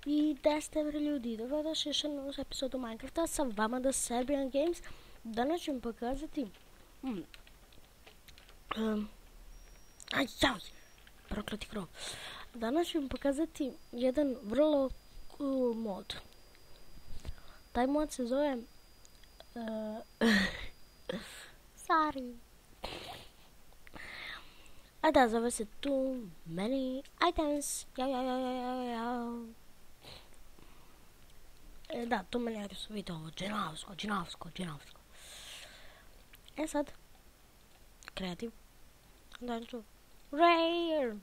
I 10 evra ljudi, dobrodošli još jednu epizodu Minecrafta sa vama The Serbian Games. Danas ću vam pokazati prokleti krov. Danas ću vam pokazati jedan vrlo cool mod. Taj mod se zove sorry. A da, zove se Too Many Items. Da, Too Many Items, vidite ovo, džinovsko. E sad, kreativ. Da ću rain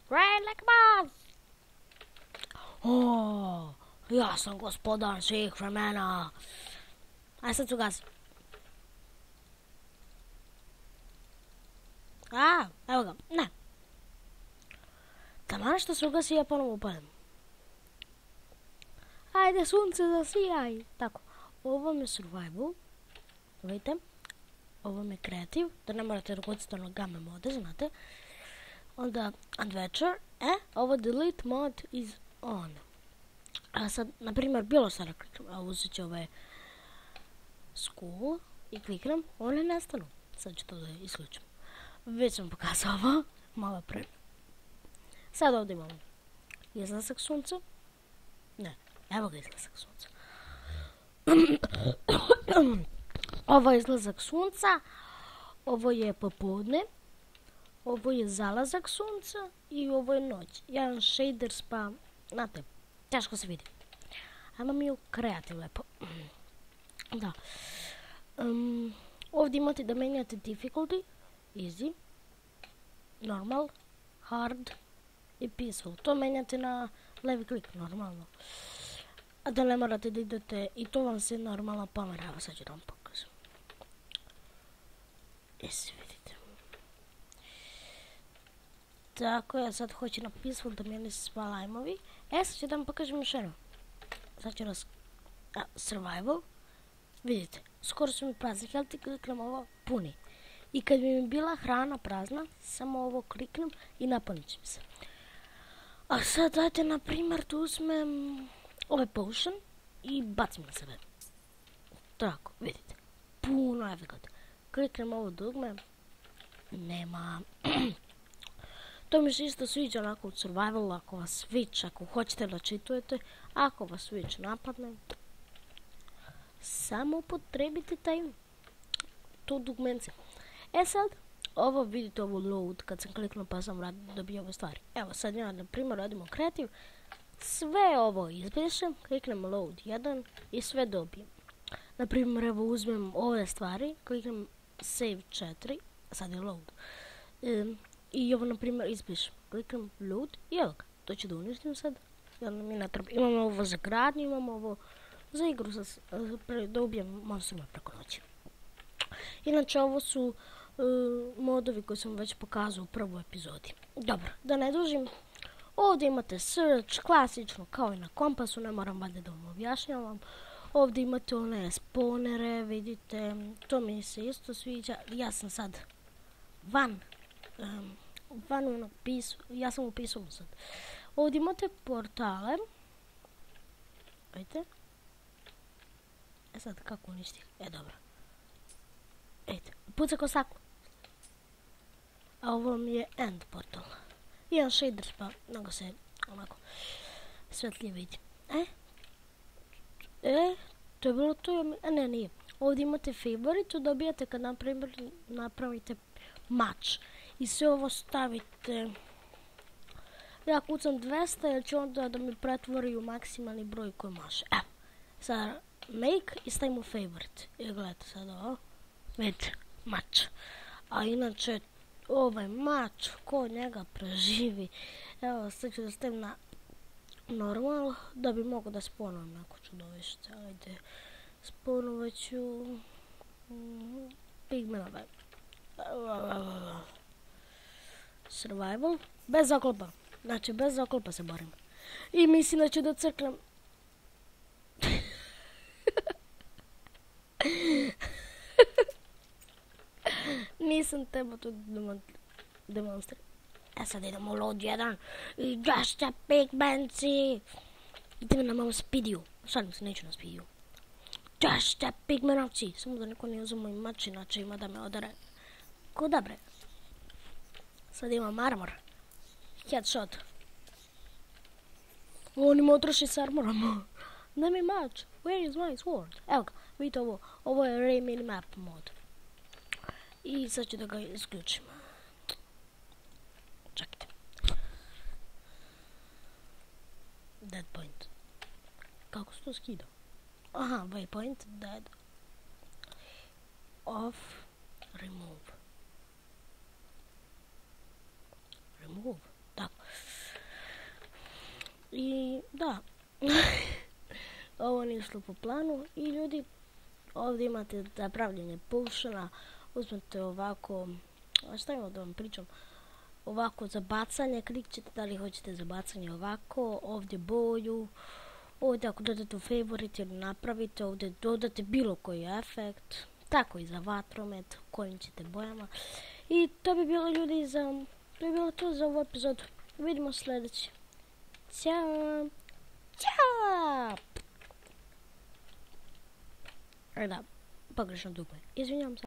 like a boss. Ja sam gospodar svih vremena. Aj sad ću gasi. Evo ga, ne. Taman što se ugasi, ja ponovo upadem. Ajde, sunce zasijaj. Tako, ovo mi je survival. Vidite, ovo mi je kreativ, da ne morate rukovati nogama mode, znate. Onda adventure, ovo delete mod is on. A sad, na primjer, bilo sada kliknem, a uzet ću ove school i kliknem, one nestanu. Sad ću to da isključim. Već sam pokazao ovo, malo pre. Sad ovdje imamo izlazak sunca. Ne, evo ga izlazak sunca. Ovo je izlazak sunca, ovo je popodne, ovo je zalazak sunca i ovo je noć. Jedan shader pa, znate, teško se vidi. Ajmo mi u kreativ lepo. Da. Ovdje imate da menjate difficulty, easy, normal, hard i peaceful. To menjate na levi klik, normalno. A da ne morate da idete, i to vam se normalno pomera. Evo sad ću da vam pokažem. Jesi vidite. Tako, ja sad hoću na peaceful da meni sva lajmovi. Sad ću da vam pokažem još jedno. Sad ću survival. Vidite, skoro su mi prazni health, kliknem ovo puni. I kad bi mi bila hrana prazna, samo ovo kliknem i napunit će mi se. A sad dajte, na primjer, tu uzmem ovaj potion i bacim na sebe. Tako, vidite, puno efekat. Kliknem ovo dugme, nema. To mi se isto sviđa onako u survival, ako vas switch, ako hoćete da čitujete, ako vas switch napadne, samo potrebite to dugmence. Sad, ovo vidite, ovo load, kad sam kliknuo pa sam dobio ove stvari. Evo sad ja, na primjer, radimo kreativ, sve ovo izbrišem, kliknem load 1 i sve dobijem. Na primjer, evo uzmem ove stvari, kliknem save 4, sad je load. I ovo, na primjer, izbrišem, kliknem load i evo ga, to ću da uništim sad. Imamo ovo za gradnju, imamo ovo za igru, da ubijem monstruma preko noći. Inače, ovo su modovi koji sam već pokazao u prvoj epizodi. Dobro, da ne dužim, ovdje imate search, klasično kao i na kompasu, ne moram valjda da vam objašnjavam. Ovdje imate one spawnere, vidite, to mi se isto sviđa. Ja sam sad ja sam upisao sad. Ovdje imate portale. Vidite. Sad kako uništi? Dobro. Ejte, puca ko staklo. A ovo mi je end portal. Jedan shader pa mnogo se onako svetlije vidi. To je bilo to, ne, nije. Ovdje imate favorite, dobijate kad napravite mač. I sve ovo stavite. Ja kucam 200 jer ću onda da mi pretvori u maksimalni broj koji može. Sad make i stavimo favorite. I gledajte sad ovo. Vidite, mač. A inače, ovaj mač, ko njega preživi. Evo, sad ću da stavim na normal, da bi mogo da spawnujem neko čudovište. Ajde, spawnovat ću pigmena. Survival, bez oklopa. Znači, bez oklopa se borim. I mislim da ću da crknem. Nisam teba tu demonstriram. Sad idemo u load 1 i gašća pigmenci. Idemo na malo speediju. Šalim se, neću na speediju. Dash that pigmenovci. Samo da neko ne uzme moj mač, inače ima da me odare. Kuda bre? Sad imam armor. Headshot. On ima otroši s armorom. Daj mi mač. Where is my sword? Evo ga, vidite ovo. Ovo je Ray Minimap mod. I sad ću da ga isključim. Čekajte. Dead point. Kako se to skida? Aha, waypoint, dead. Off, remove. Remove, tako. I da, ovo nije išlo po planu i ljudi, ovdje imate za pravljenje potiona, uzmete ovako, a šta ima da vam pričam, ovako za bacanje, klikćete da li hoćete za bacanje ovako, ovdje boju, ovdje ako dodate u favorite ili napravite, ovdje dodate bilo koji efekt, tako i za vatromet, kojim ćete bojama. I to bi bilo ljudi to bi bilo to za ovu epizodu. Vidimo sljedeći. Ćao! Ćao! Da, pogrešno dugme. Izvinjam se.